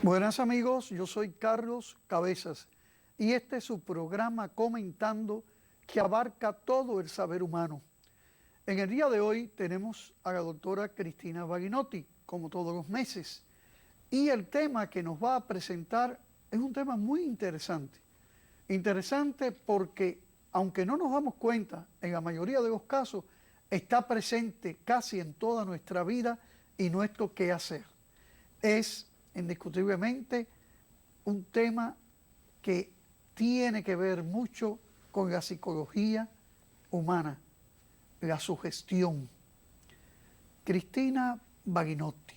Buenas amigos, yo soy Carlos Cabezas y este es su programa Comentando, que abarca todo el saber humano. En el día de hoy tenemos a la doctora Cristina Baghinotti, como todos los meses, y el tema que nos va a presentar es un tema muy interesante. Interesante porque, aunque no nos damos cuenta, en la mayoría de los casos, está presente casi en toda nuestra vida y nuestro quehacer. Es indiscutiblemente un tema que tiene que ver mucho con la psicología humana, la sugestión. Cristina Baghinotti.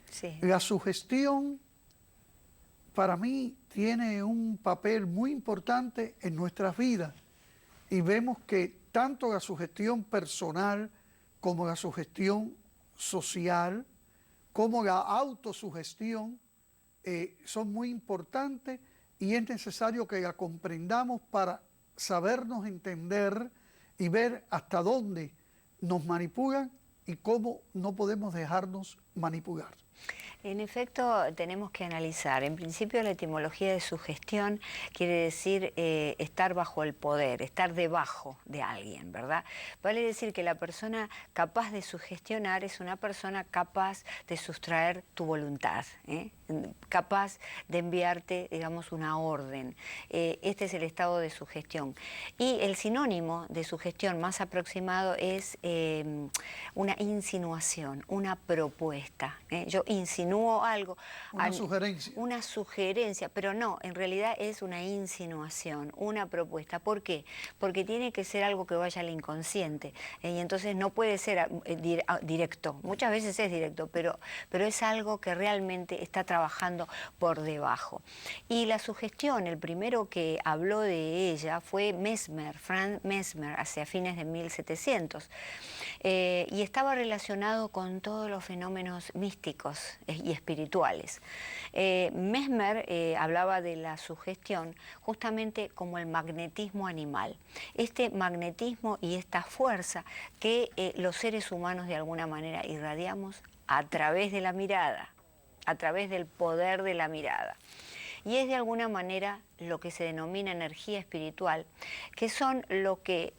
Sí. La sugestión para mí tiene un papel muy importante en nuestras vidas y vemos que tanto la sugestión personal como la sugestión social, como la autosugestión, son muy importantes y es necesario que la comprendamos para sabernos entender y ver hasta dónde nos manipulan y cómo no podemos dejarnos manipular. En efecto, tenemos que analizar. En principio, la etimología de sugestión quiere decir estar bajo el poder, estar debajo de alguien, ¿verdad? Vale decir que la persona capaz de sugestionar es una persona capaz de sustraer tu voluntad, capaz de enviarte, digamos, una orden. Este es el estado de sugestión. Y el sinónimo de sugestión más aproximado es una insinuación, una propuesta. Yo insinúo algo. Una sugerencia. Una sugerencia, pero no, en realidad es una insinuación, una propuesta. ¿Por qué? Porque tiene que ser algo que vaya al inconsciente, y entonces no puede ser directo. Muchas veces es directo, pero es algo que realmente está trabajando por debajo. Y la sugestión, el primero que habló de ella fue Mesmer, Franz Mesmer, hacia fines de 1700. Y estaba relacionado con todos los fenómenos místicos y espirituales. Mesmer hablaba de la sugestión justamente como el magnetismo animal. Este magnetismo y esta fuerza que los seres humanos de alguna manera irradiamos a través de la mirada, a través del poder de la mirada. Y es de alguna manera lo que se denomina energía espiritual, que son lo que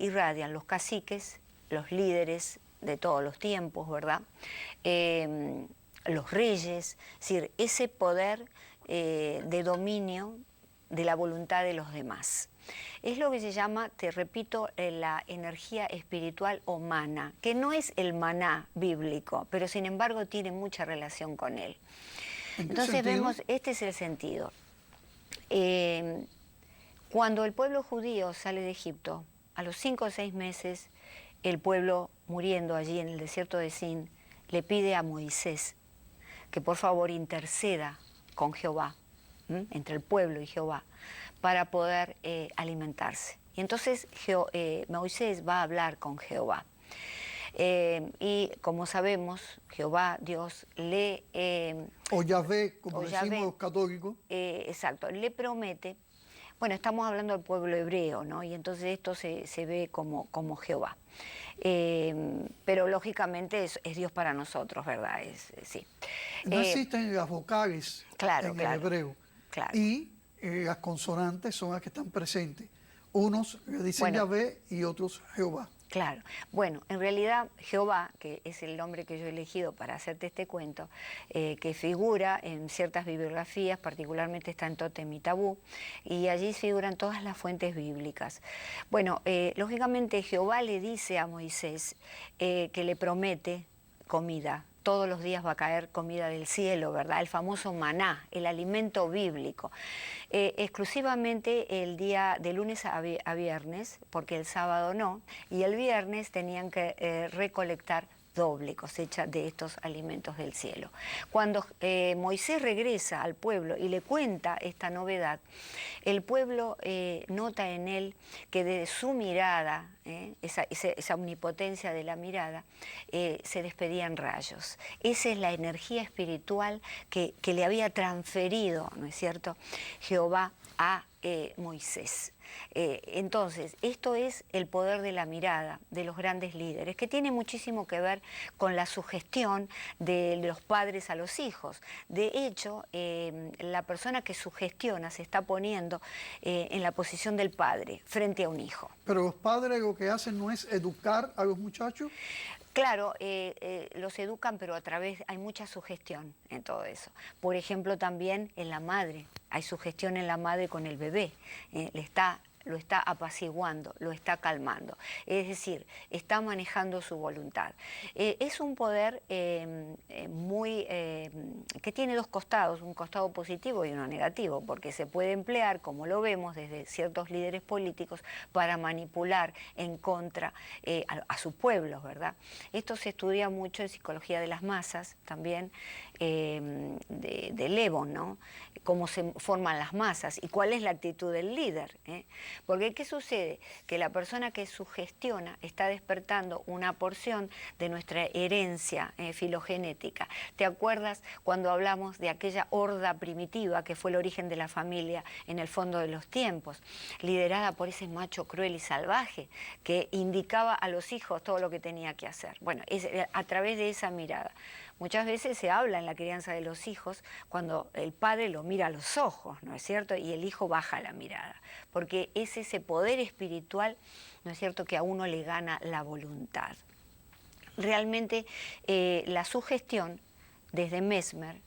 irradian los caciques, los líderes de todos los tiempos, ¿verdad? Los reyes, es decir, ese poder de dominio de la voluntad de los demás. Es lo que se llama, te repito, la energía espiritual o mana, que no es el maná bíblico, pero sin embargo tiene mucha relación con él. Entonces vemos, este es el sentido. Cuando el pueblo judío sale de Egipto, a los 5 o 6 meses, el pueblo muriendo allí en el desierto de Sin, le pide a Moisés que por favor interceda con Jehová, entre el pueblo y Jehová, para poder alimentarse. Y entonces Moisés va a hablar con Jehová. Y como sabemos, Jehová, Dios, le... o Yahvé, como decimos los católicos. Exacto, le promete. Bueno, estamos hablando del pueblo hebreo, ¿no? Y entonces esto se ve como Jehová. Pero lógicamente es Dios para nosotros, ¿verdad? Sí. No existen las vocales en el hebreo. Claro. Y las consonantes son las que están presentes. Unos le dicen Yahvé y otros Jehová. Claro. Bueno, en realidad Jehová, que es el nombre que yo he elegido para hacerte este cuento, que figura en ciertas bibliografías, particularmente está en Totem y Tabú, y allí figuran todas las fuentes bíblicas. Bueno, lógicamente Jehová le dice a Moisés que le promete comida. Todos los días va a caer comida del cielo, ¿verdad? El famoso maná, el alimento bíblico. Exclusivamente el día de lunes a viernes, porque el sábado no, y el viernes tenían que recolectar doble cosecha de estos alimentos del cielo. Cuando Moisés regresa al pueblo y le cuenta esta novedad, el pueblo nota en él que de su mirada, esa omnipotencia de la mirada, se despedían rayos. Esa es la energía espiritual que le había transferido, ¿no es cierto?, Jehová a Moisés. Entonces, esto es el poder de la mirada de los grandes líderes, que tiene muchísimo que ver con la sugestión de los padres a los hijos. De hecho, la persona que sugestiona se está poniendo en la posición del padre frente a un hijo. Pero los padres lo que hacen no es educar a los muchachos. Claro, los educan, pero a través, hay mucha sugestión en todo eso. Por ejemplo, también en la madre, hay sugestión en la madre con el bebé, lo está apaciguando, lo está calmando. Es decir, está manejando su voluntad. Es un poder que tiene dos costados, un costado positivo y uno negativo, porque se puede emplear, como lo vemos desde ciertos líderes políticos, para manipular en contra a su pueblo, ¿verdad? Esto se estudia mucho en psicología de las masas, también de Levon, ¿no? Cómo se forman las masas y cuál es la actitud del líder, ¿eh? Porque ¿qué sucede? Que la persona que sugestiona está despertando una porción de nuestra herencia filogenética. ¿Te acuerdas cuando hablamos de aquella horda primitiva que fue el origen de la familia en el fondo de los tiempos, liderada por ese macho cruel y salvaje que indicaba a los hijos todo lo que tenía que hacer? Bueno, es a través de esa mirada. Muchas veces se habla en la crianza de los hijos cuando el padre lo mira a los ojos, ¿no es cierto? Y el hijo baja la mirada, porque es ese poder espiritual, ¿no es cierto?, que a uno le gana la voluntad. Realmente la sugestión desde Mesmer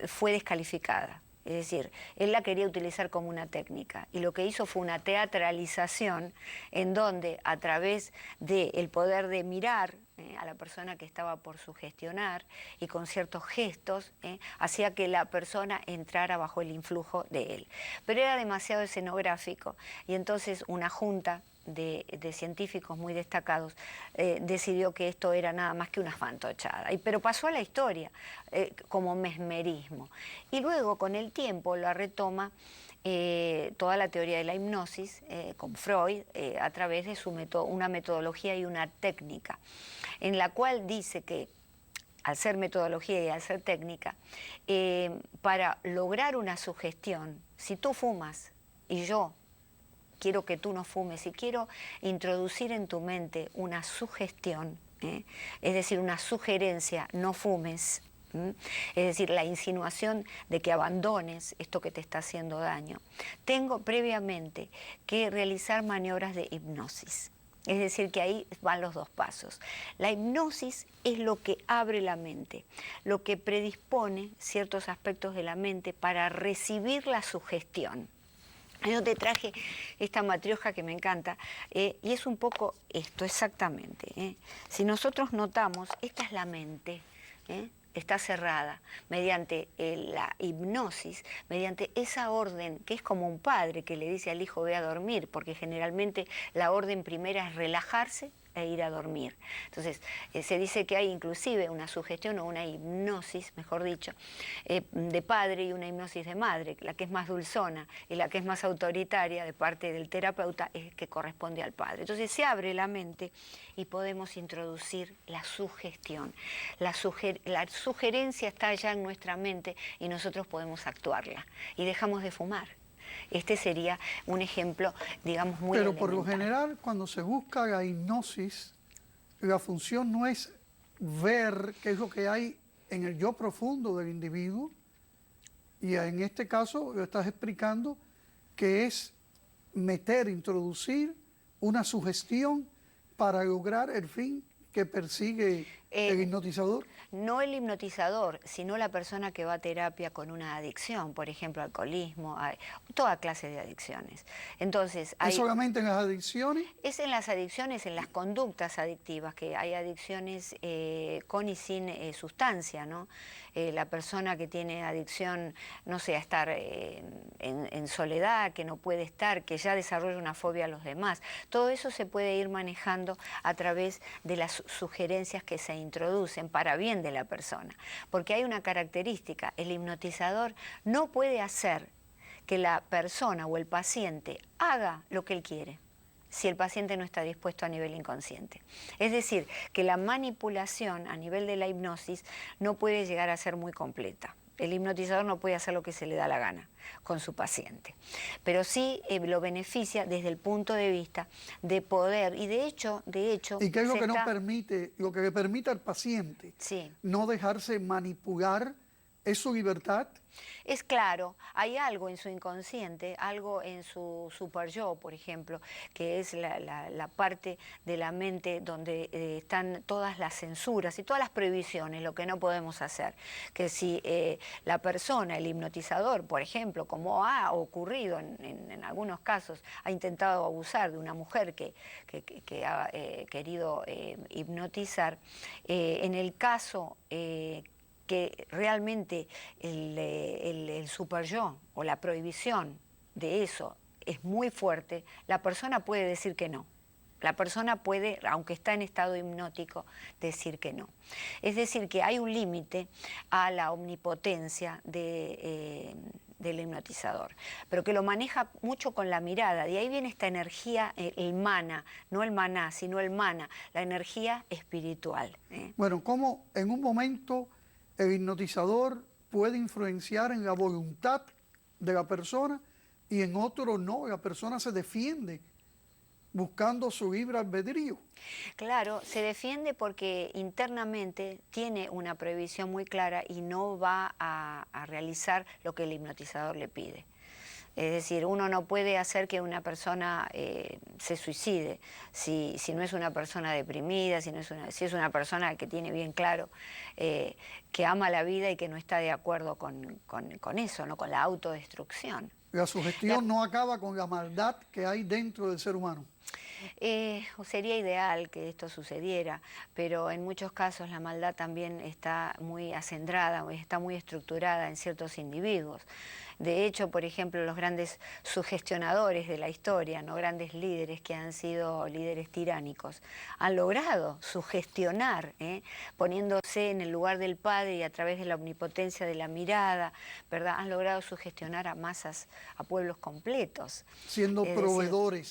fue descalificada. Es decir, él la quería utilizar como una técnica y lo que hizo fue una teatralización en donde a través del poder de mirar a la persona que estaba por sugestionar y con ciertos gestos hacía que la persona entrara bajo el influjo de él. Pero era demasiado escenográfico y entonces una junta de científicos muy destacados decidió que esto era nada más que una fantochada, pero pasó a la historia como mesmerismo. Y luego con el tiempo la retoma toda la teoría de la hipnosis con Freud a través de una metodología y una técnica, en la cual dice que al ser metodología y al ser técnica, para lograr una sugestión, si tú fumas y yo quiero que tú no fumes y quiero introducir en tu mente una sugestión, es decir, una sugerencia, no fumes, es decir, la insinuación de que abandones esto que te está haciendo daño, tengo previamente que realizar maniobras de hipnosis. Es decir, que ahí van los dos pasos. La hipnosis es lo que abre la mente, lo que predispone ciertos aspectos de la mente para recibir la sugestión. Yo te traje esta matrioja que me encanta y es un poco esto exactamente. Si nosotros notamos, esta es la mente, está cerrada mediante la hipnosis, mediante esa orden que es como un padre que le dice al hijo ve a dormir, porque generalmente la orden primera es relajarse e ir a dormir. Entonces, se dice que hay inclusive una sugestión o una hipnosis, mejor dicho, de padre y una hipnosis de madre. La que es más dulzona y la que es más autoritaria de parte del terapeuta es que corresponde al padre. Entonces, se abre la mente y podemos introducir la sugestión. La sugerencia está allá en nuestra mente y nosotros podemos actuarla. Y dejamos de fumar. Este sería un ejemplo, digamos, muy Pero elemental. por lo general, cuando se busca la hipnosis, la función no es ver qué es lo que hay en el yo profundo del individuo, y en este caso lo estás explicando que es introducir una sugestión para lograr el fin que persigue el hipnotizador. No el hipnotizador, sino la persona que va a terapia con una adicción, por ejemplo, alcoholismo, toda clase de adicciones. Entonces, ¿Es solamente en las adicciones? Es en las adicciones, en las conductas adictivas, que hay adicciones con y sin sustancia, ¿no? La persona que tiene adicción, no sé, a estar en soledad, que no puede estar, que ya desarrolla una fobia a los demás. Todo eso se puede ir manejando a través de las sugerencias que se introducen para bien de la persona. Porque hay una característica, el hipnotizador no puede hacer que la persona o el paciente haga lo que él quiere si el paciente no está dispuesto a nivel inconsciente. Es decir, que la manipulación a nivel de la hipnosis no puede llegar a ser muy completa, El hipnotizador no puede hacer lo que se le da la gana con su paciente, pero sí lo beneficia desde el punto de vista de poder, y de hecho... ¿Y qué es lo que no permite, lo que le permite al paciente? Sí. No dejarse manipular, ¿es su libertad? Es claro, hay algo en su inconsciente, algo en su super yo, por ejemplo, que es la parte de la mente donde están todas las censuras y todas las prohibiciones, lo que no podemos hacer. Que si la persona, el hipnotizador, por ejemplo, como ha ocurrido en algunos casos, ha intentado abusar de una mujer que ha querido hipnotizar, en el caso... que realmente el super yo o la prohibición de eso es muy fuerte, la persona puede decir que no. La persona puede, aunque está en estado hipnótico, decir que no. Es decir, que hay un límite a la omnipotencia del hipnotizador, pero que lo maneja mucho con la mirada. De ahí viene esta energía, el mana, no el maná, sino el mana, la energía espiritual. Bueno, ¿cómo en un momento el hipnotizador puede influenciar en la voluntad de la persona y en otro no? La persona se defiende buscando su libre albedrío. Claro, se defiende porque internamente tiene una prohibición muy clara y no va a realizar lo que el hipnotizador le pide. Es decir, uno no puede hacer que una persona se suicide si no es una persona deprimida, si es una persona que tiene bien claro que ama la vida y que no está de acuerdo con eso, ¿no? Con la autodestrucción. La sugestión no acaba con la maldad que hay dentro del ser humano. Sería ideal que esto sucediera, pero en muchos casos la maldad también está muy acendrada, está muy estructurada en ciertos individuos. De hecho, por ejemplo, los grandes sugestionadores de la historia, ¿no? Grandes líderes que han sido líderes tiránicos, han logrado sugestionar, poniéndose en el lugar del padre y a través de la omnipotencia de la mirada, ¿verdad? Han logrado sugestionar a masas, a pueblos completos. Siendo proveedores.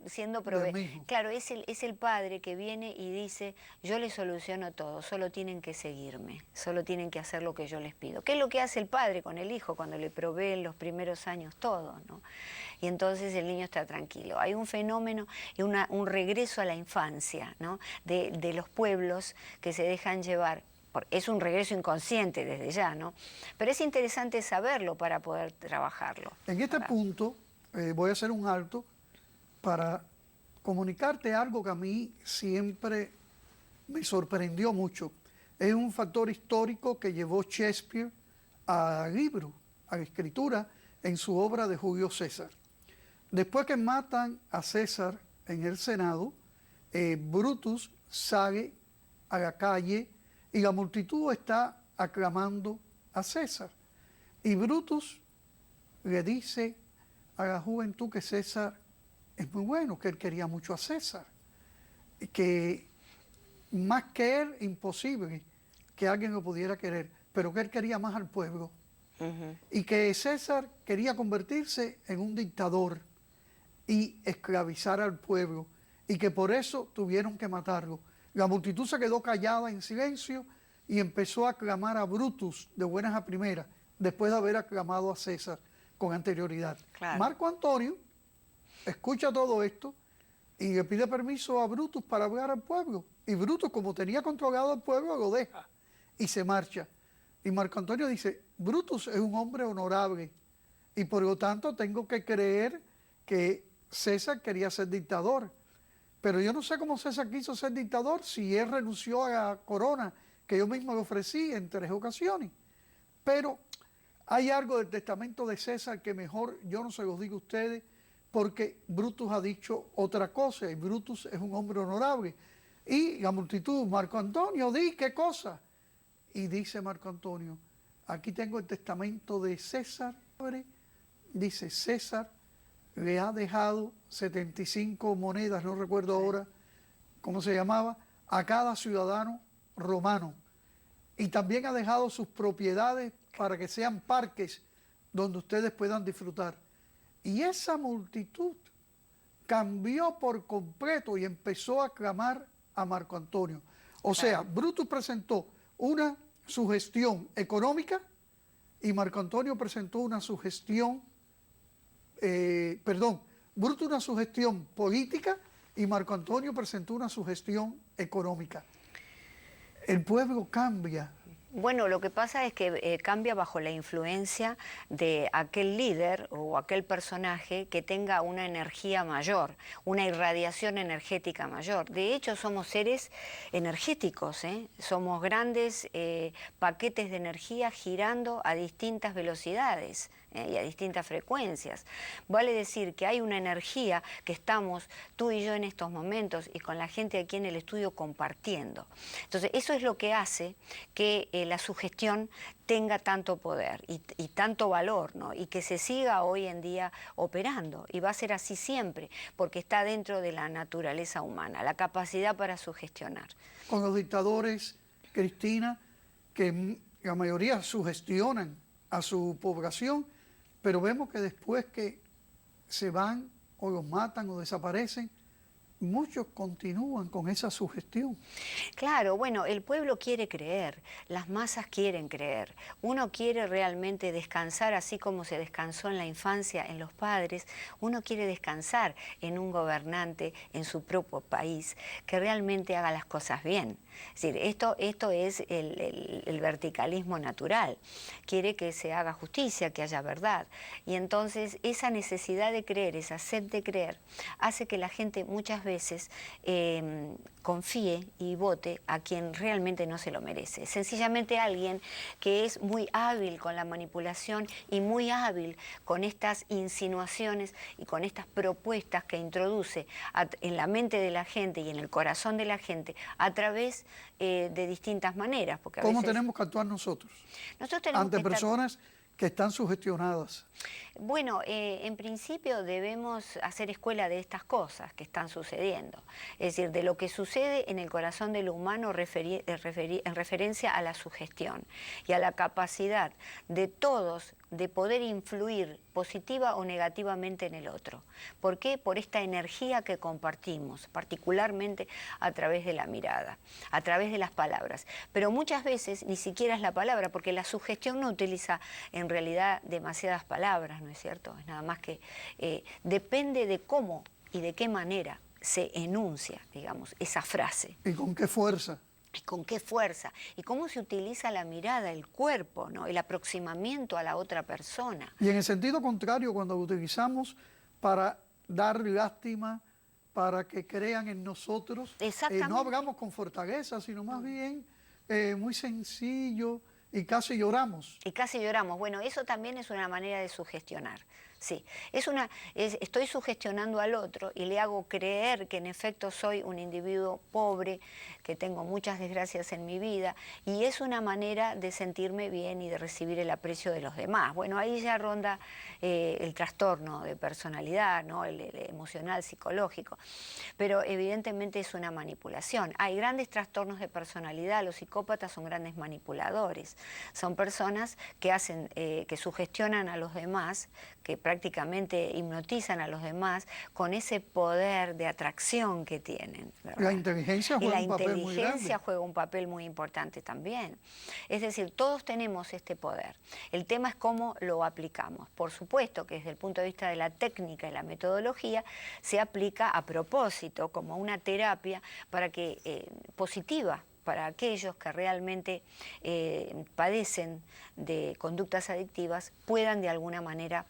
Siendo proveedores. Claro, es el padre que viene y dice, yo les soluciono todo, solo tienen que seguirme, solo tienen que hacer lo que yo les pido. ¿Qué es lo que hace el padre con el hijo cuando le provee en los primeros años todo, ¿no? Y entonces el niño está tranquilo. Hay un fenómeno y un regreso a la infancia, ¿no? de los pueblos que se dejan llevar. Es un regreso inconsciente desde ya, ¿no? Pero es interesante saberlo para poder trabajarlo. En este punto voy a hacer un alto para comunicarte algo que a mí siempre me sorprendió mucho. Es un factor histórico que llevó Shakespeare al libro, a la escritura, en su obra de Julio César. Después que matan a César en el Senado, Brutus sale a la calle y la multitud está aclamando a César. Y Brutus le dice a la juventud que César es muy bueno, que él quería mucho a César, que más que él, imposible que alguien lo pudiera querer, pero que él quería más al pueblo. Y que César quería convertirse en un dictador y esclavizar al pueblo, y que por eso tuvieron que matarlo. La multitud se quedó callada en silencio y empezó a aclamar a Brutus de buenas a primeras, después de haber aclamado a César con anterioridad. Claro. Marco Antonio escucha todo esto y le pide permiso a Brutus para hablar al pueblo. Y Brutus, como tenía controlado al pueblo, lo deja y se marcha. Y Marco Antonio dice, Brutus es un hombre honorable y por lo tanto tengo que creer que César quería ser dictador. Pero yo no sé cómo César quiso ser dictador si él renunció a la corona que yo mismo le ofrecí en 3 ocasiones. Pero hay algo del testamento de César que mejor yo no se los digo a ustedes, porque Brutus ha dicho otra cosa y Brutus es un hombre honorable. Y la multitud, Marco Antonio, di qué cosa. Y dice Marco Antonio, aquí tengo el testamento de César. Dice, César le ha dejado 75 monedas, no recuerdo ahora cómo se llamaba, a cada ciudadano romano. Y también ha dejado sus propiedades para que sean parques donde ustedes puedan disfrutar. Y esa multitud cambió por completo y empezó a aclamar a Marco Antonio. O sea, Brutus presentó una sugestión económica y Marco Antonio presentó una sugestión, Bruto una sugestión política y Marco Antonio presentó una sugestión económica. El pueblo cambia. Bueno, lo que pasa es que cambia bajo la influencia de aquel líder o aquel personaje que tenga una energía mayor, una irradiación energética mayor. De hecho, somos seres energéticos, ¿eh? Somos grandes paquetes de energía girando a distintas velocidades y a distintas frecuencias. Vale decir que hay una energía que estamos tú y yo en estos momentos y con la gente aquí en el estudio compartiendo. Entonces, eso es lo que hace que la sugestión tenga tanto poder y tanto valor, ¿no? Y que se siga hoy en día operando. Y va a ser así siempre, porque está dentro de la naturaleza humana, la capacidad para sugestionar. Con los dictadores, Cristina, que la mayoría sugestionan a su población, pero vemos que después que se van o los matan o desaparecen, muchos continúan con esa sugestión. Claro, bueno, el pueblo quiere creer, las masas quieren creer. Uno quiere realmente descansar así como se descansó en la infancia en los padres. Uno quiere descansar en un gobernante en su propio país que realmente haga las cosas bien. Es decir, esto es el verticalismo natural. Quiere que se haga justicia, que haya verdad. Y entonces esa necesidad de creer, esa sed de creer, hace que la gente muchas veces confíe y vote a quien realmente no se lo merece. Sencillamente alguien que es muy hábil con la manipulación y muy hábil con estas insinuaciones y con estas propuestas que introduce en la mente de la gente y en el corazón de la gente a través de distintas maneras. Porque a ¿Cómo veces tenemos que actuar nosotros? Nosotros tenemos ante que estar... personas que están sugestionadas. Bueno, en principio debemos hacer escuela de estas cosas que están sucediendo. Es decir, de lo que sucede en el corazón del humano en referencia a la sugestión y a la capacidad de todos de poder influir positiva o negativamente en el otro. ¿Por qué? Por esta energía que compartimos, particularmente a través de la mirada, a través de las palabras. Pero muchas veces ni siquiera es la palabra, porque la sugestión no utiliza en realidad demasiadas palabras, ¿no es cierto? Es nada más que depende de cómo y de qué manera se enuncia, digamos, esa frase. ¿Y con qué fuerza? ¿Y con qué fuerza? ¿Y cómo se utiliza la mirada, el cuerpo, ¿no? El aproximamiento a la otra persona? Y en el sentido contrario, cuando lo utilizamos para dar lástima, para que crean en nosotros, no hablamos con fortaleza, sino más bien muy sencillo y casi lloramos. Y casi lloramos. Bueno, eso también es una manera de sugestionar. Sí, estoy sugestionando al otro y le hago creer que en efecto soy un individuo pobre, que tengo muchas desgracias en mi vida, y es una manera de sentirme bien y de recibir el aprecio de los demás. Bueno, ahí ya ronda el trastorno de personalidad, ¿no? el emocional, psicológico, pero evidentemente es una manipulación. Hay grandes trastornos de personalidad, los psicópatas son grandes manipuladores, son personas que hacen, que sugestionan a los demás, que prácticamente hipnotizan a los demás con ese poder de atracción que tienen, ¿verdad? La inteligencia juega un papel muy grande. Y la inteligencia juega un papel muy importante también. Es decir, todos tenemos este poder. El tema es cómo lo aplicamos. Por supuesto que desde el punto de vista de la técnica y la metodología se aplica a propósito, como una terapia para que positiva, para aquellos que realmente padecen de conductas adictivas, puedan de alguna manera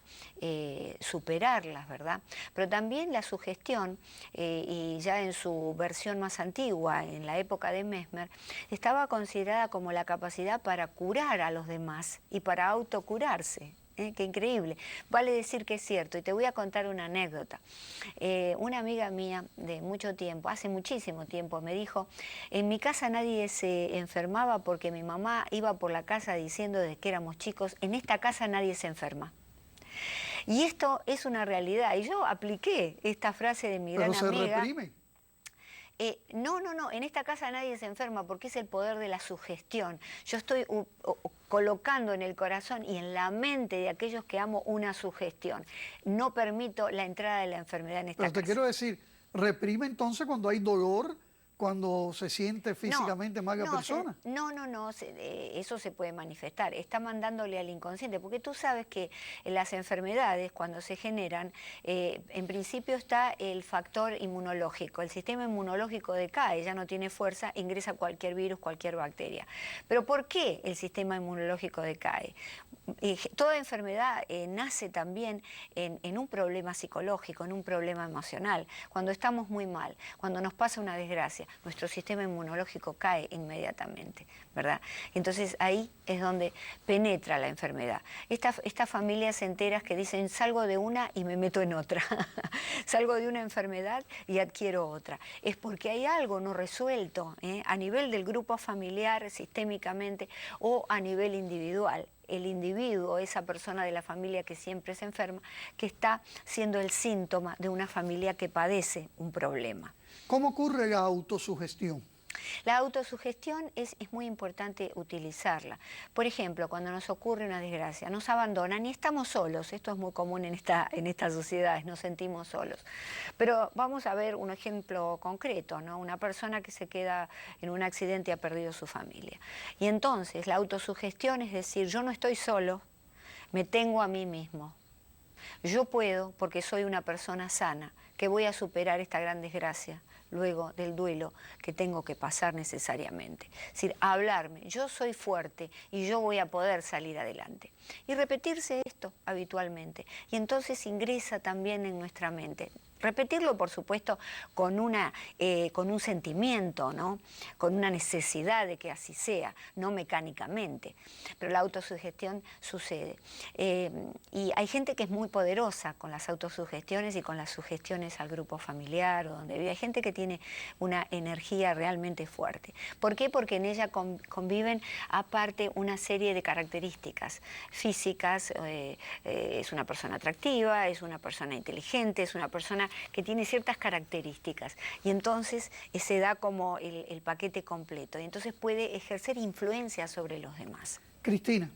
superarlas, ¿verdad? Pero también la sugestión, y ya en su versión más antigua, en la época de Mesmer, estaba considerada como la capacidad para curar a los demás y para autocurarse. Qué increíble. Vale decir que es cierto, y te voy a contar una anécdota. Una amiga mía de mucho tiempo, hace muchísimo tiempo, me dijo, en mi casa nadie se enfermaba porque mi mamá iba por la casa diciendo desde que éramos chicos, en esta casa nadie se enferma. Y esto es una realidad, y yo apliqué esta frase de mi gran amiga. Pero se reprime. No, en esta casa nadie se enferma porque es el poder de la sugestión. Yo estoy colocando en el corazón y en la mente de aquellos que amo una sugestión. No permito la entrada de la enfermedad en esta casa. Pero te quiero decir, reprime entonces cuando hay dolor, cuando se siente físicamente mal la persona. Eso se puede manifestar. Está mandándole al inconsciente, porque tú sabes que las enfermedades, cuando se generan, en principio está el factor inmunológico. El sistema inmunológico decae, ya no tiene fuerza, ingresa cualquier virus, cualquier bacteria. Pero ¿por qué el sistema inmunológico decae? Toda enfermedad nace también en un problema psicológico, en un problema emocional. Cuando estamos muy mal, cuando nos pasa una desgracia, nuestro sistema inmunológico cae inmediatamente, ¿verdad? Entonces ahí es donde penetra la enfermedad. Estas familias enteras que dicen salgo de una y me meto en otra, salgo de una enfermedad y adquiero otra, es porque hay algo no resuelto a nivel del grupo familiar, sistémicamente, o a nivel individual. El individuo, esa persona de la familia que siempre se enferma, que está siendo el síntoma de una familia que padece un problema. ¿Cómo ocurre la autosugestión? La autosugestión es muy importante utilizarla. Por ejemplo, cuando nos ocurre una desgracia, nos abandonan y estamos solos. Esto es muy común en estas sociedades, nos sentimos solos. Pero vamos a ver un ejemplo concreto, ¿no? Una persona que se queda en un accidente y ha perdido su familia. Y entonces la autosugestión es decir, yo no estoy solo, me tengo a mí mismo. Yo puedo, porque soy una persona sana, que voy a superar esta gran desgracia luego del duelo que tengo que pasar necesariamente. Es decir, hablarme, yo soy fuerte y yo voy a poder salir adelante. Y repetirse esto habitualmente. Y entonces ingresa también en nuestra mente. Repetirlo, por supuesto, con un sentimiento, ¿no? Con una necesidad de que así sea, no mecánicamente. Pero la autosugestión sucede. Y hay gente que es muy poderosa con las autosugestiones y con las sugestiones al grupo familiar o donde vive. Hay gente que tiene una energía realmente fuerte. ¿Por qué? Porque en ella conviven aparte una serie de características físicas. Es una persona atractiva, es una persona inteligente, es una persona que tiene ciertas características y entonces se da como el paquete completo y entonces puede ejercer influencia sobre los demás. Cristina,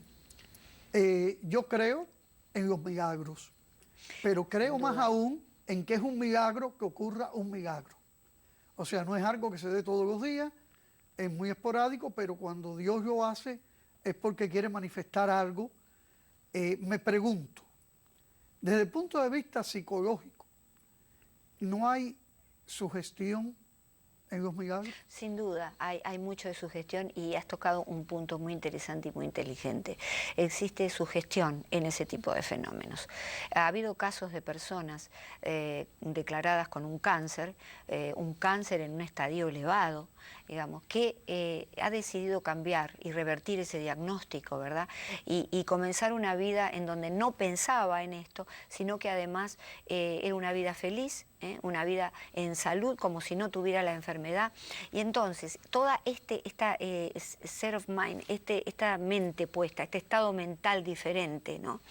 yo creo en los milagros, pero creo más aún en que es un milagro que ocurra un milagro. O sea, no es algo que se dé todos los días, es muy esporádico, pero cuando Dios lo hace es porque quiere manifestar algo. Me pregunto, desde el punto de vista psicológico, ¿no hay sugestión en los milagros? Sin duda, hay mucho de sugestión y has tocado un punto muy interesante y muy inteligente. Existe sugestión en ese tipo de fenómenos. Ha habido casos de personas declaradas con un cáncer en un estadio elevado, digamos, que ha decidido cambiar y revertir ese diagnóstico, ¿verdad? Y comenzar una vida en donde no pensaba en esto, sino que además era una vida feliz, una vida en salud, como si no tuviera la enfermedad. Y entonces, toda esta set of mind, esta mente puesta, este estado mental diferente, ¿no?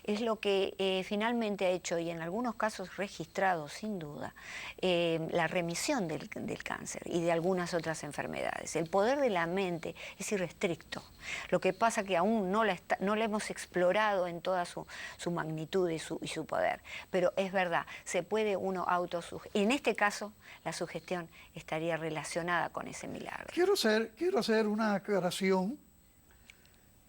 Es lo que finalmente ha hecho, y en algunos casos registrado, sin duda, la remisión del cáncer y de algunas otras enfermedades. El poder de la mente es irrestricto. Lo que pasa que aún no la hemos explorado en toda su magnitud y su poder. Pero es verdad, se puede uno autosugestionar. En este caso, la sugestión estaría relacionada con ese milagro. Quiero hacer una aclaración.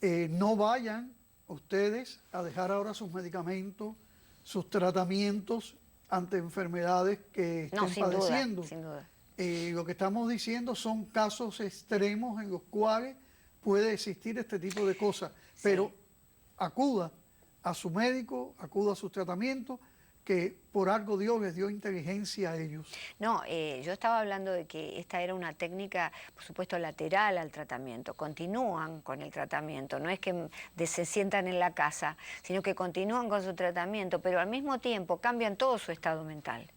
No vayan ustedes a dejar ahora sus medicamentos, sus tratamientos ante enfermedades que estén padeciendo. Sin duda. Lo que estamos diciendo son casos extremos en los cuales puede existir este tipo de cosas, sí. Pero acuda a su médico, acuda a sus tratamientos, que por algo Dios les dio inteligencia a ellos. No, yo estaba hablando de que esta era una técnica, por supuesto, lateral al tratamiento. Continúan con el tratamiento, no es que se sientan en la casa, sino que continúan con su tratamiento, pero al mismo tiempo cambian todo su estado mental.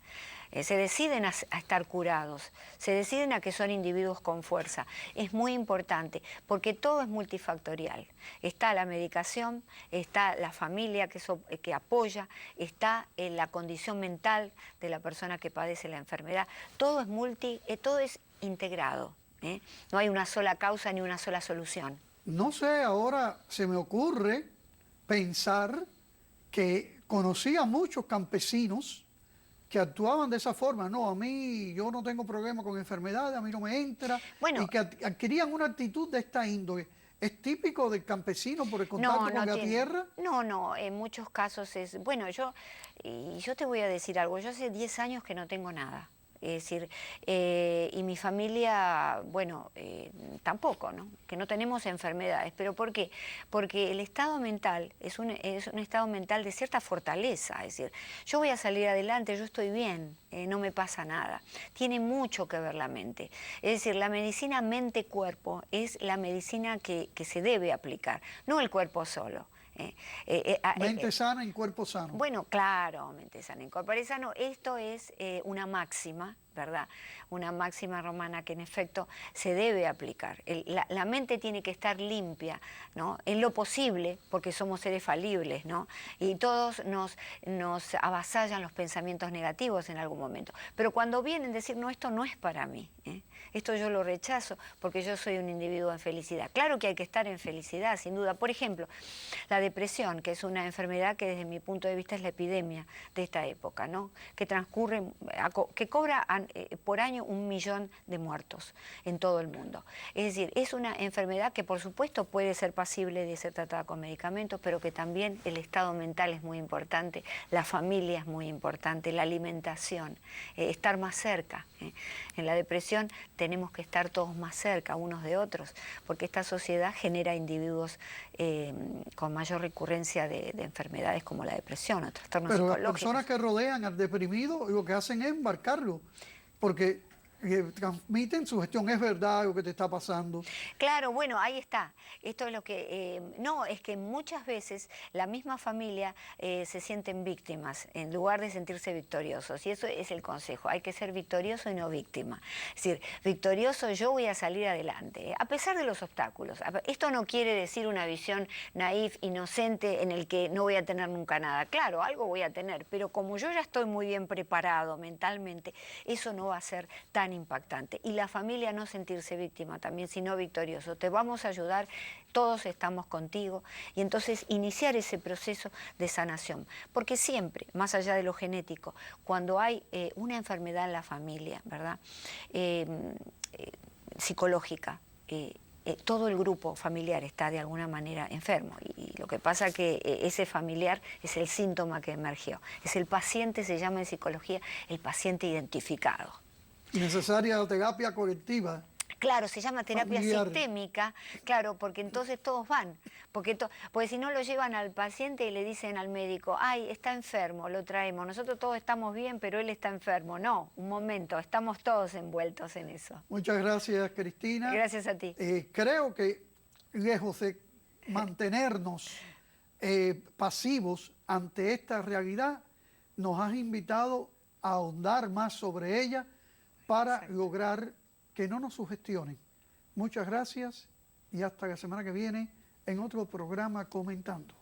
Se deciden a estar curados, se deciden a que son individuos con fuerza. Es muy importante porque todo es multifactorial. Está la medicación, está la familia que apoya, está la condición mental de la persona que padece la enfermedad. Todo es integrado. No hay una sola causa ni una sola solución. No sé, ahora se me ocurre pensar que conocí a muchos campesinos que actuaban de esa forma. No, a mí, yo no tengo problema con enfermedades, a mí no me entra. Bueno, y que adquirían una actitud de esta índole. ¿Es típico del campesino por el contacto con la tierra? No, en muchos casos es... Bueno, yo te voy a decir algo, yo hace 10 años que no tengo nada. Es decir, y mi familia, bueno, tampoco, ¿no? Que no tenemos enfermedades. ¿Pero por qué? Porque el estado mental es un estado mental de cierta fortaleza. Es decir, yo voy a salir adelante, yo estoy bien, no me pasa nada. Tiene mucho que ver la mente. Es decir, la medicina mente-cuerpo es la medicina que se debe aplicar, no el cuerpo solo. Mente sana en cuerpo sano. Bueno, claro, mente sana en cuerpo sano. Esto es una máxima, ¿verdad? Una máxima romana que en efecto se debe aplicar. La mente tiene que estar limpia, ¿no? En lo posible, porque somos seres falibles, ¿no? Y todos nos avasallan los pensamientos negativos en algún momento. Pero cuando vienen a decir, no, esto no es para mí, esto yo lo rechazo porque yo soy un individuo en felicidad. Claro que hay que estar en felicidad, sin duda. Por ejemplo, la depresión, que es una enfermedad que desde mi punto de vista es la epidemia de esta época, ¿no? Que transcurre, que cobra por año 1 millón de muertos en todo el mundo. Es decir, es una enfermedad que por supuesto puede ser pasible de ser tratada con medicamentos, pero que también el estado mental es muy importante, la familia es muy importante, la alimentación, estar más cerca. En la depresión tenemos que estar todos más cerca unos de otros, porque esta sociedad genera individuos con mayor recurrencia de enfermedades como la depresión o trastornos psicológicos. Pero las personas que rodean al deprimido lo que hacen es embarcarlo, porque transmiten su gestión, es verdad lo que te está pasando. Claro, bueno, ahí está. Esto es lo que... no, es que muchas veces la misma familia se sienten víctimas en lugar de sentirse victoriosos. Y eso es el consejo. Hay que ser victorioso y no víctima. Es decir, victorioso, yo voy a salir adelante, a pesar de los obstáculos. Esto no quiere decir una visión naif, inocente, en el que no voy a tener nunca nada. Claro, algo voy a tener, pero como yo ya estoy muy bien preparado mentalmente, eso no va a ser tan impactante. Y la familia no sentirse víctima también, sino victorioso. Te vamos a ayudar, todos estamos contigo. Y entonces iniciar ese proceso de sanación. Porque siempre, más allá de lo genético, cuando hay una enfermedad en la familia, ¿verdad? Psicológica, todo el grupo familiar está de alguna manera enfermo y lo que pasa es que ese familiar es el síntoma que emergió. Es el paciente, se llama en psicología, el paciente identificado. Necesaria terapia colectiva. Claro, se llama terapia familiar. sistémica, claro, porque entonces todos van. Porque si no lo llevan al paciente y le dicen al médico, ay, está enfermo, lo traemos, nosotros todos estamos bien, pero él está enfermo. No, un momento, estamos todos envueltos en eso. Muchas gracias, Cristina. Gracias a ti. Creo que lejos de mantenernos pasivos ante esta realidad, nos has invitado a ahondar más sobre ella para Exacto. lograr que no nos sugestionen. Muchas gracias y hasta la semana que viene en otro programa Comentando.